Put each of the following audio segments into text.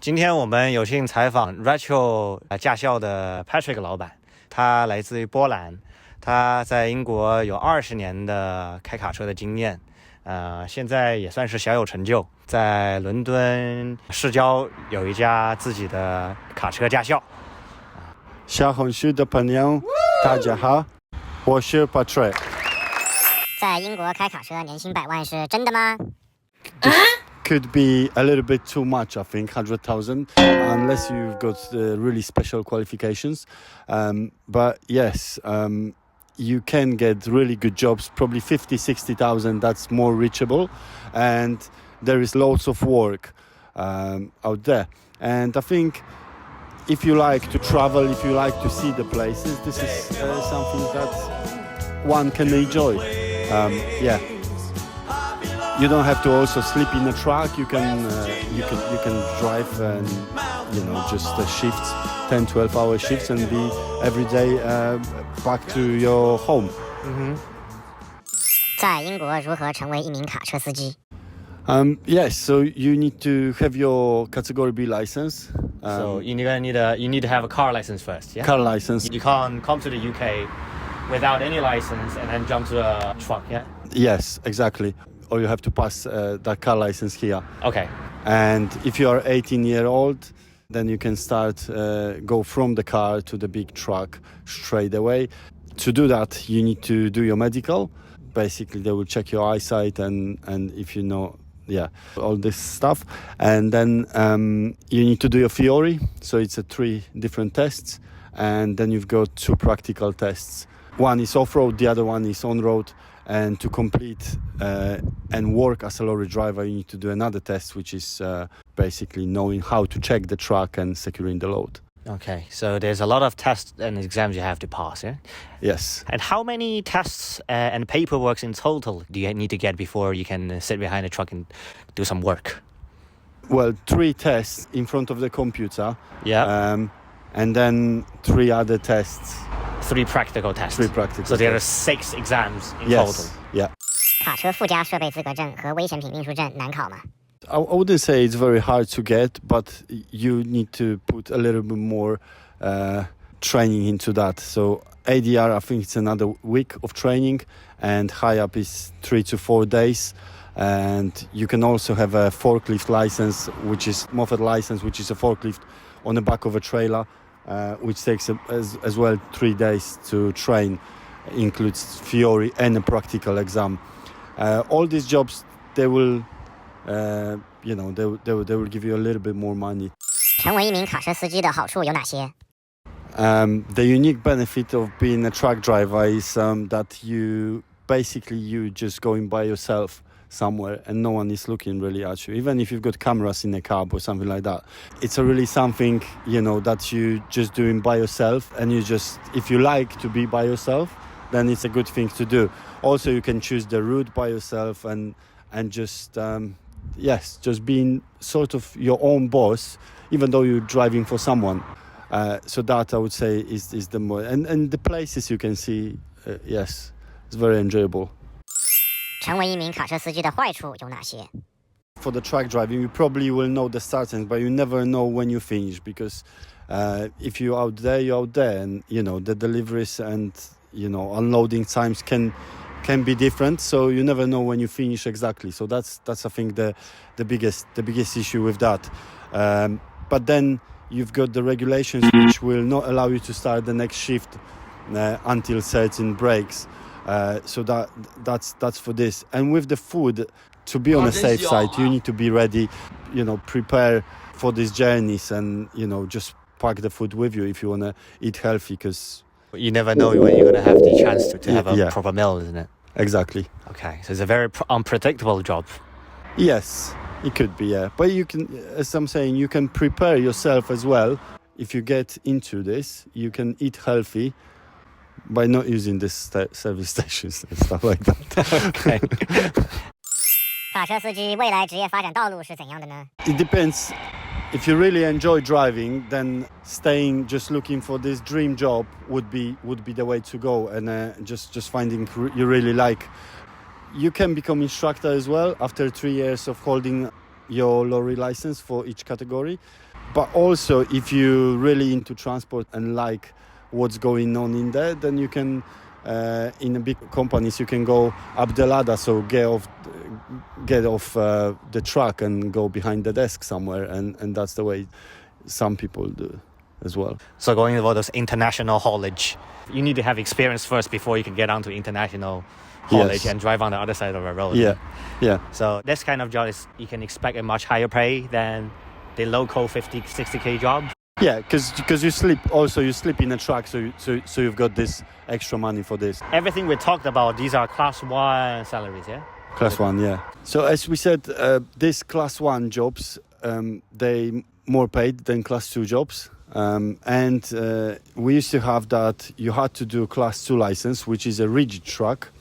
今天我们有幸采访 Rachel 驾校的 Patrick 老板，他来自于波兰，他在英国有20年的开卡车的经验，现在也算是小有成就，在伦敦市郊有一家自己的卡车驾校。小红书的朋友，大家好，我是 Patrick。在英国开卡车年薪100万是真的吗？ Could be a little bit too much, I think, 100,000, unless you've got really special qualifications. But yes, you can get really good jobs, probably 50, 60,000, that's more reachable. And there is lots of work out there. And I think if you like to travel, if you like to see the places, this is something that one can enjoy. Yeah. You don't have to also sleep in a truck. You can drive and just shifts, 10, 12-hour shifts, and be every day back to your home. 在英国如何成为一名卡车司机？ Yes, so you need to have your Category B license. So you need to have a car license first, yeah? Car license. You can't come to the UK without any license and then jump to a truck, yeah? Yes, exactly. Or you have to pass that car license here. Okay. And if you are 18-year-old, then you can start go from the car to the big truck straight away. To do that, you need to do your medical. Basically, they will check your eyesight and if you know, all this stuff. And then you need to do your theory. So it's 3 different tests. And then you've got 2 practical tests. One is off-road, the other one is on-road. And to complete and work as a lorry driver, you need to do another test, which is basically knowing how to check the truck and securing the load. Okay, so there's a lot of tests and exams you have to pass, yeah? Yes. And how many tests and paperwork in total do you need to get before you can sit behind a truck and do some work? Well, 3 tests in front of the computer. Yeah. And then 3 other tests. 3 practical tests. 3 practical So there are tests. 6 exams in Yes. total. Yeah. 卡车附加设备资格证和危险品运输证难考吗？ I wouldn't say it's very hard to get, but you need to put a little bit more training into that. So ADR, I think it's another week of training, and high up is 3 to 4 days. And you can also have a forklift license, which is Moffat license, which is a forklift on the back of a trailer, which takes as well 3 days to train. Includes theory and a practical exam. All these jobs, they will give you a little bit more money. 成为一名卡车司机的好处有哪些？ The unique benefit of being a truck driver is that you just going by yourself somewhere and no one is looking really at you, even if you've got cameras in a cab or something like that. It's really something that you just doing by yourself, and you just, if you like to be by yourself, then it's a good thing to do. Also, you can choose the route by yourself and just just being sort of your own boss, even though you're driving for someone. So that I would say is the more, and the places you can see, yes, it's very enjoyable. 成为一名卡车司机的坏处有哪些？ For the truck driving, you probably will know the start end, but you never know when you finish, because if you're out there, you're out there, and the deliveries and unloading times can be different, so you never know when you finish exactly. So that's I think the biggest issue with that. But then you've got the regulations which will not allow you to start the next shift until certain breaks. So that's for this. And with the food, to be on a safe side, you need to be ready, prepare for these journeys, and just pack the food with you if you want to eat healthy, because You never know when you're going to have the chance to have a proper meal, isn't it? Exactly. Okay, so it's a very unpredictable job. Yes, it could be, yeah. But you can, as I'm saying, you can prepare yourself as well. If you get into this, you can eat healthy by not using this service stations and stuff like that. Okay. 卡车司机未来职业发展道路是怎样的呢？ It depends. If you really enjoy driving, then staying just looking for this dream job would be the way to go, and just finding you really like. You can become instructor as well after 3 years of holding your lorry license for each category. But also, if you're really into transport and like what's going on in there, then you can, in the big companies, you can go up the ladder, so get off the truck and go behind the desk somewhere, and that's the way some people do as well. So going for those international haulage, you need to have experience first before you can get onto international haulage and drive on the other side of the road. Yeah. So this kind of job is, you can expect a much higher pay than the local 50, 60k job. Yeah, because you sleep in a truck, so you've got this extra money for this. Everything we talked about, these are class 1 salaries, yeah? Class 1, yeah. So as we said, these class 1 jobs, they more paid than class 2 jobs. And we used to have that you had to do class 2 license, which is a rigid truck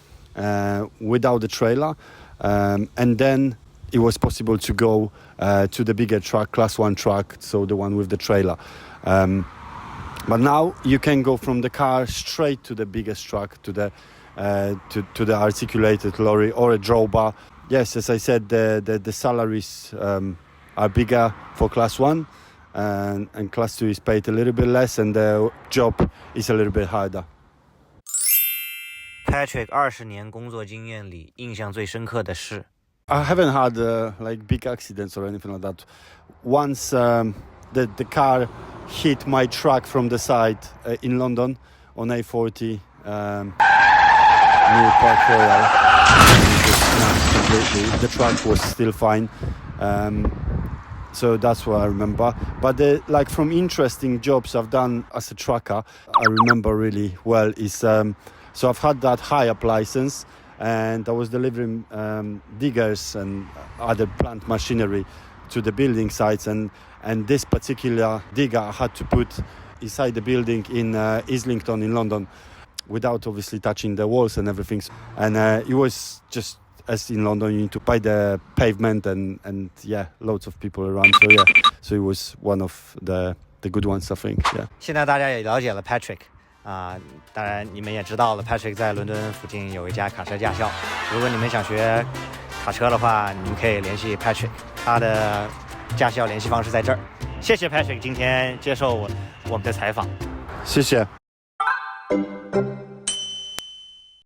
without a trailer. And then it was possible to go to the bigger truck, class 1 truck, so the one with the trailer. But now you can go from the car straight to the biggest truck, to the articulated lorry or a drawbar. Yes, as I said, the salaries are bigger for class 1, and class 2 is paid a little bit less, and the job is a little bit harder. Patrick 20年工作经验里印象最深刻的是 I haven't had like big accidents or anything like that. Once the car hit my truck from the side in London on A40 near Park Royal. Completely. The truck was still fine. So that's what I remember. But like from interesting jobs I've done as a trucker, I remember really well is so I've had that high-up license, and I was delivering diggers and other plant machinery to the building sites, and this particular digger I had to put inside the building in Islington in London without obviously touching the walls and everything. And it was just, as in London, you need to buy the pavement and yeah, loads of people around. So it was one of the good ones, I think. Yeah. 现在大家也了解了 Patrick 当然你们也知道了 Patrick 在伦敦附近有一家卡车驾校。如果你们想学卡车的话，你们可以联系 Patrick， 他的驾校联系方式在这儿。谢谢 Patrick 今天接受我们的采访。谢谢。